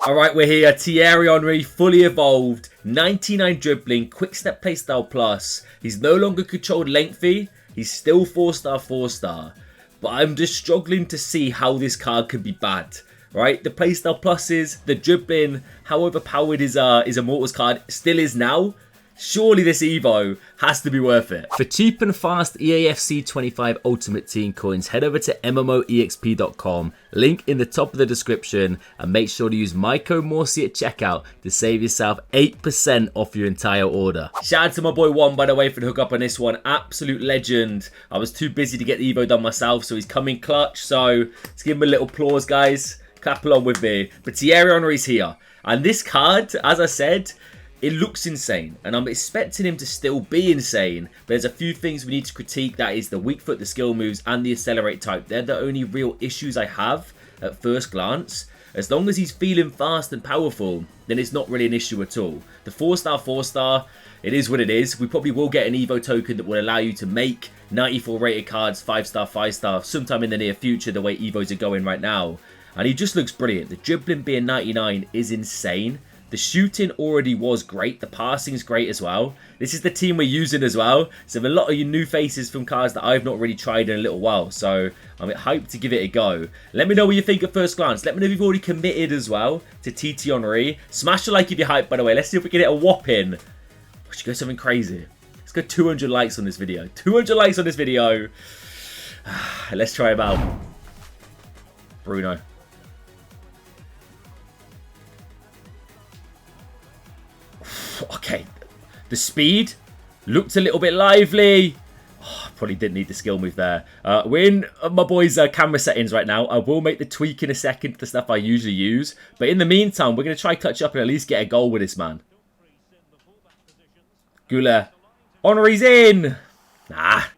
Alright, we're here. Thierry Henry, fully evolved, 99 dribbling, quick step playstyle plus. He's no longer controlled lengthy. He's still 4-star, 4-star. But I'm just struggling to see how this card can be bad. Right? The playstyle pluses, the dribbling, how overpowered his Immortals card still is now. Surely this Evo has to be worth it. For cheap and fast EAFC 25 Ultimate Team coins, head over to MMOEXP.com, link in the top of the description, and make sure to use my code Morsey at checkout to save yourself 8% off your entire order. Shout out to my boy Juan, by the way, for the hookup on this one. Absolute legend. I was too busy to get the Evo done myself, so he's coming clutch. So let's give him a little applause, guys. Clap along with me. But Thierry Henry's here. And this card, as I said, it looks insane, and I'm expecting him to still be insane, but there's a few things we need to critique. That is the weak foot, the skill moves, and the accelerate type. They're the only real issues I have at first glance. As long as he's feeling fast and powerful, then it's not really an issue at all. The 4-star, 4-star, it is what it is. We probably will get an Evo token that will allow you to make 94 rated cards, 5-star, 5-star, sometime in the near future, the way Evos are going right now. And he just looks brilliant. The dribbling being 99 is insane. The shooting already was great. The passing is great as well. This is the team we're using as well. So a lot of you new faces from cards that I've not really tried in a little while. So I'm hyped to give it a go. Let me know what you think at first glance. Let me know if you've already committed as well to TT Henry. Smash a like if you're hyped, by the way. Let's see if we can hit a whopping. We should go something crazy. Let's go 200 likes on this video. 200 likes on this video. Let's try him out. Bruno. Okay, the speed looked a little bit lively. Oh, probably didn't need the skill move there. We're in my boy's camera settings right now. I will make the tweak in a second, the stuff I usually use. But in the meantime, we're going to try catch up and at least get a goal with this man. Gula. Henry's in. Ah.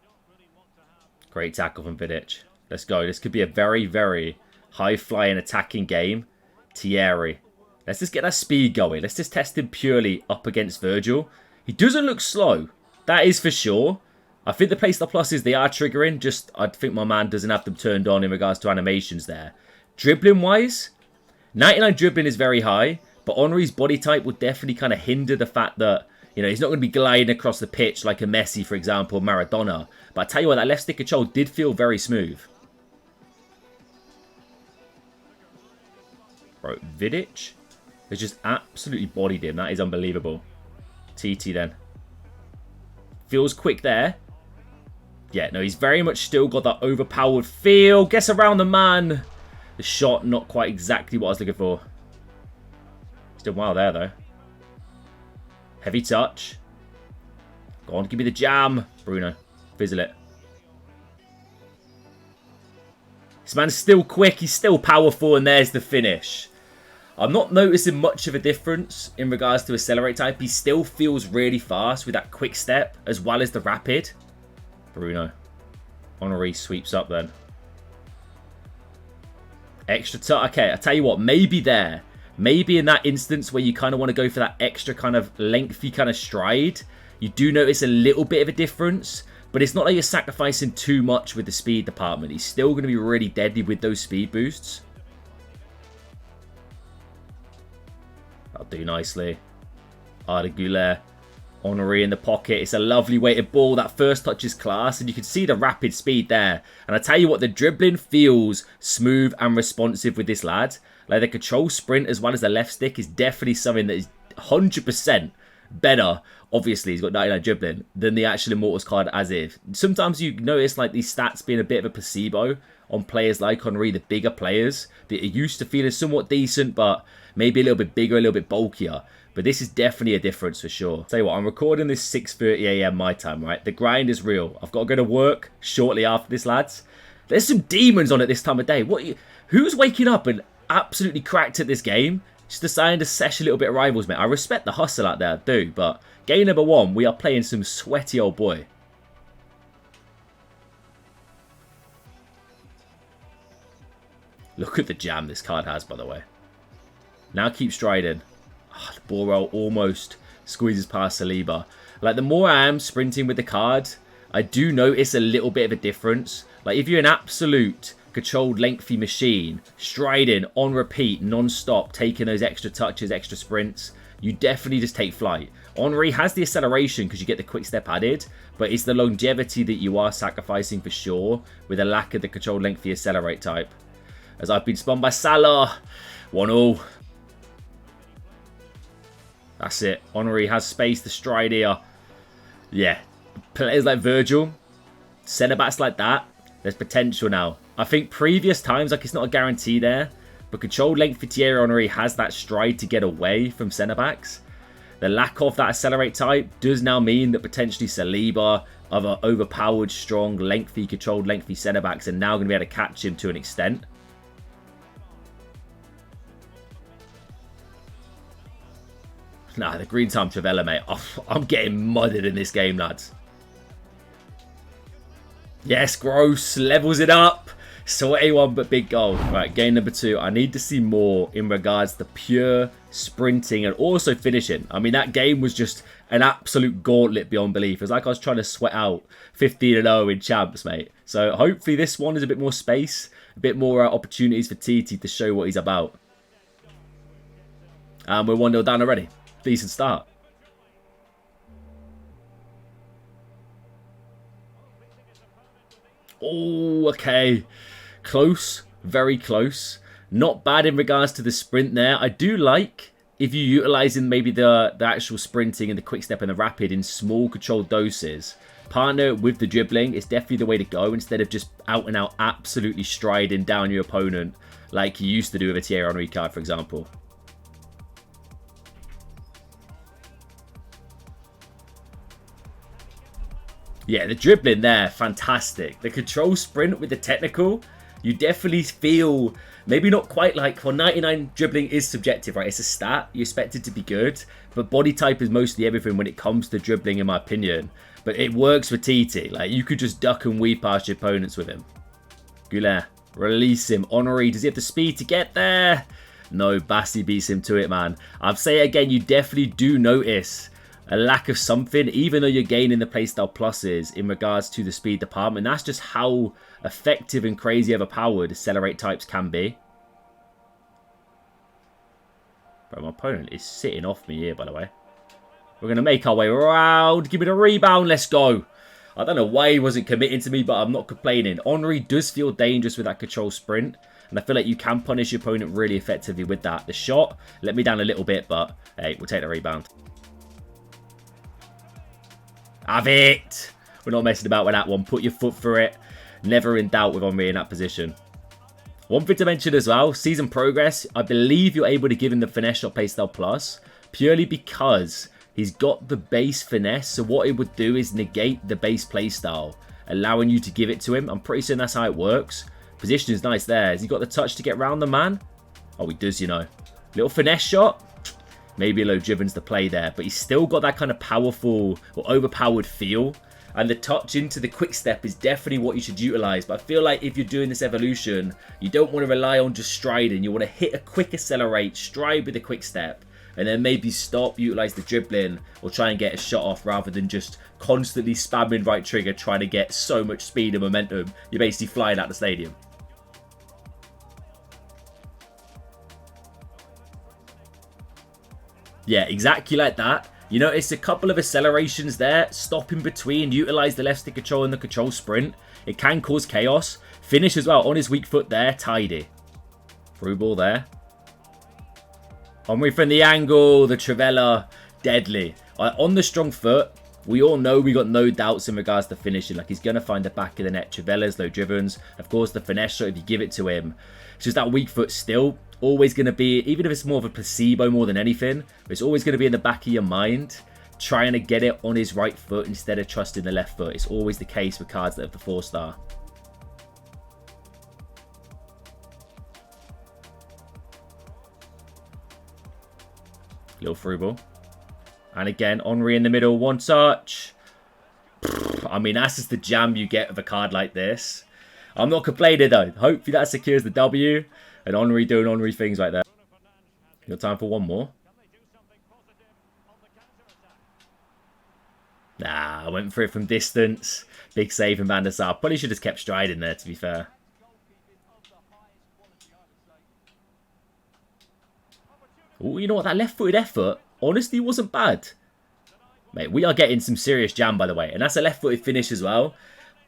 Great tackle from Vidic. Let's go. This could be a very, very high-flying attacking game. Thierry. Let's just get that speed going. Let's just test him purely up against Virgil. He doesn't look slow. That is for sure. I think the playstyle pluses, they are triggering. Just, I think my man doesn't have them turned on in regards to animations there. Dribbling-wise, 99 dribbling is very high. But Henry's body type will definitely kind of hinder the fact that, you know, he's not going to be gliding across the pitch like a Messi, for example, Maradona. But I tell you what, that left stick control did feel very smooth. Bro, Vidic has just absolutely bodied him. That is unbelievable. TT then. Feels quick there. Yeah, no, he's very much still got that overpowered feel. Gets around the man. The shot, not quite exactly what I was looking for. He's done well there, though. Heavy touch. Go on, give me the jam. Bruno, fizzle it. This man's still quick. He's still powerful, and there's the finish. I'm not noticing much of a difference in regards to accelerate type. He still feels really fast with that quick step as well as the rapid. Bruno. Henry sweeps up then. Extra touch. Okay, I tell you what, maybe there. Maybe in that instance where you kind of want to go for that extra kind of lengthy kind of stride, you do notice a little bit of a difference. But it's not like you're sacrificing too much with the speed department. He's still going to be really deadly with those speed boosts. That'll do nicely. Arda Güler. Henry in the pocket. It's a lovely weighted ball. That first touch is class. And you can see the rapid speed there. And I tell you what, the dribbling feels smooth and responsive with this lad. Like the control sprint as well as the left stick is definitely something that is 100% better. Obviously, he's got 99 dribbling than the actual Immortals card as if. Sometimes you notice like these stats being a bit of a placebo on players like Henry, the bigger players that are used to feeling somewhat decent, but maybe a little bit bigger, a little bit bulkier. But this is definitely a difference for sure. Tell you what, I'm recording this 6:30 AM my time, right? The grind is real. I've got to go to work shortly after this, lads. There's some demons on at this time of day. Who's waking up and absolutely cracked at this game? Just deciding to sesh a little bit of rivals, mate. I respect the hustle out there, I do. But game number 1, we are playing some sweaty old boy. Look at the jam this card has, by the way. Now keep striding. Oh, the ball roll almost squeezes past Saliba. Like, the more I am sprinting with the card, I do notice a little bit of a difference. Like, if you're an absolute controlled lengthy machine, striding, on repeat, non-stop, taking those extra touches, extra sprints, you definitely just take flight. Henry has the acceleration because you get the quick step added, but it's the longevity that you are sacrificing for sure with a lack of the controlled lengthy accelerate type. As I've been spun by Salah. 1-0. That's it. Henry has space to stride here. Yeah. Players like Virgil, centre-backs like that, there's potential now. I think previous times, like, it's not a guarantee there, but controlled length for Thierry Henry has that stride to get away from centre-backs. The lack of that accelerate type does now mean that potentially Saliba, other overpowered, strong, lengthy, controlled lengthy centre-backs are now going to be able to catch him to an extent. Nah, the green time Travella, mate. Oh, I'm getting mudded in this game, lads. Yes, Gross levels it up. Sweaty one, but big goal. Right, game number 2. I need to see more in regards to pure sprinting and also finishing. I mean, that game was just an absolute gauntlet beyond belief. It was like I was trying to sweat out 15-0 in champs, mate. So hopefully this one is a bit more space, a bit more opportunities for TT to show what he's about. And we're 1-0 down already. Decent start. Oh, okay. Close. Very close. Not bad in regards to the sprint there. I do like if you utilising maybe the actual sprinting and the quick step and the rapid in small controlled doses. Partner with the dribbling is definitely the way to go instead of just out and out absolutely striding down your opponent like you used to do with a Thierry Henry card, for example. Yeah, the dribbling there, fantastic. The control sprint with the technical, you definitely feel, maybe not quite like, well, 99 dribbling is subjective, right? It's a stat. You expect it to be good, but body type is mostly everything when it comes to dribbling, in my opinion. But it works for TT. Like, you could just duck and weave past your opponents with him. Goulet, release him. Henry, does he have the speed to get there? No, Bassi beats him to it, man. I'll say it again, you definitely do notice a lack of something, even though you're gaining the playstyle pluses in regards to the speed department. That's just how effective and crazy overpowered accelerate types can be. Bro, my opponent is sitting off me here, by the way. We're going to make our way around. Give me the rebound. Let's go. I don't know why he wasn't committing to me, but I'm not complaining. Henry does feel dangerous with that control sprint, and I feel like you can punish your opponent really effectively with that. The shot let me down a little bit, but hey, we'll take the rebound. Have it! We're not messing about with that one. Put your foot through it. Never in doubt with Henry in that position. One thing to mention as well, season progress. I believe you're able to give him the finesse shot playstyle plus purely because he's got the base finesse. So what it would do is negate the base playstyle, allowing you to give it to him. I'm pretty certain that's how it works. Position is nice there. Has he got the touch to get round the man? Oh, he does, you know. Little finesse shot. Maybe a low driven's the play there, but he's still got that kind of powerful or overpowered feel. And the touch into the quick step is definitely what you should utilize. But I feel like if you're doing this evolution, you don't want to rely on just striding. You want to hit a quick accelerate, stride with a quick step, and then maybe stop, utilize the dribbling, or try and get a shot off rather than just constantly spamming right trigger, trying to get so much speed and momentum. You're basically flying out the stadium. Yeah, exactly like that. You notice a couple of accelerations there. Stop in between. Utilize the left stick control and the control sprint. It can cause chaos. Finish as well on his weak foot there. Tidy. Through ball there. Henry from the angle. The Travella. Deadly. On the strong foot, we all know we got no doubts in regards to finishing. Like, he's going to find the back of the net. Travella's low drivens. Of course, the finesse shot if you give it to him. It's just that weak foot still always going to be, even if it's more of a placebo more than anything, it's always going to be in the back of your mind, trying to get it on his right foot instead of trusting the left foot. It's always the case with cards that have the 4-star. Little through ball. And again, Henry in the middle, one touch. I mean, that's just the jam you get with a card like this. I'm not complaining though. Hopefully that secures the W. And Henry doing Henry things like that. You got time for one more? Nah, I went for it from distance. Big save from Van der Sar. Probably should have kept striding there, to be fair. Oh, you know what? That left-footed effort honestly wasn't bad. Mate, we are getting some serious jam, by the way. And that's a left-footed finish as well.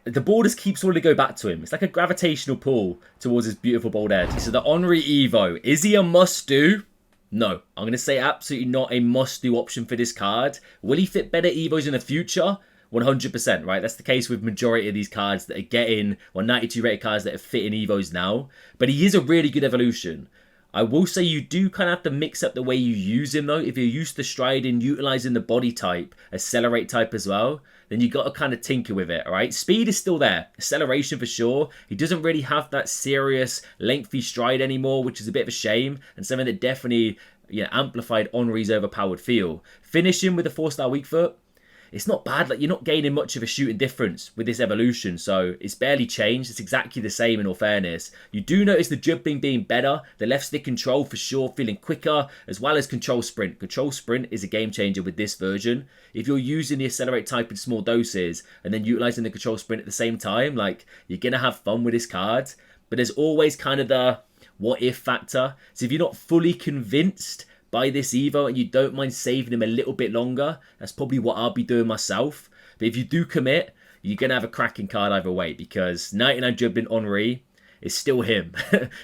The ball just keeps wanting to go back to him. It's like a gravitational pull towards his beautiful bald head. So the Henry Evo, is he a must-do? No. I'm going to say absolutely not a must-do option for this card. Will he fit better Evos in the future? 100%, right? That's the case with majority of these cards that are getting, or 92 rated cards that are fitting Evos now. But he is a really good evolution. I will say you do kind of have to mix up the way you use him though. If you're used to striding, utilizing the body type, accelerate type as well, then you got to kind of tinker with it, alright? Speed is still there. Acceleration for sure. He doesn't really have that serious, lengthy stride anymore, which is a bit of a shame, and something that definitely amplified Henry's overpowered feel. Finishing with a 4-star weak foot, it's not bad. Like, you're not gaining much of a shooting difference with this evolution, so it's barely changed. It's exactly the same in all fairness. You do notice the dribbling being better, the left stick control for sure feeling quicker, as well as control sprint. Control sprint is a game changer with this version. If you're using the accelerate type in small doses and then utilizing the control sprint at the same time, like, you're gonna have fun with this card. But there's always kind of the what if factor. So if you're not fully convinced by this Evo and you don't mind saving him a little bit longer, that's probably what I'll be doing myself. But if you do commit, you're going to have a cracking card either way, because 99 dribbling Henry is still him.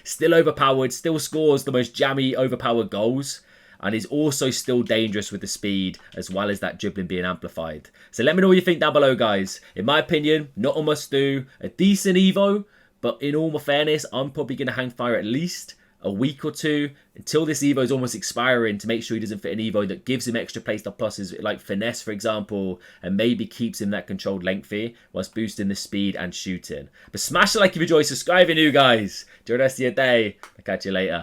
Still overpowered, still scores the most jammy overpowered goals, and is also still dangerous with the speed as well as that dribbling being amplified. So let me know what you think down below, guys. In my opinion, not a must do, a decent Evo, but in all my fairness, I'm probably going to hang fire at least a week or two until this Evo is almost expiring to make sure he doesn't fit an Evo that gives him extra playstyle pluses like finesse, for example, and maybe keeps him that controlled lengthy whilst boosting the speed and shooting. But smash the like if you enjoy, subscribe if you're new, guys. Enjoy the rest of your day. I'll catch you later.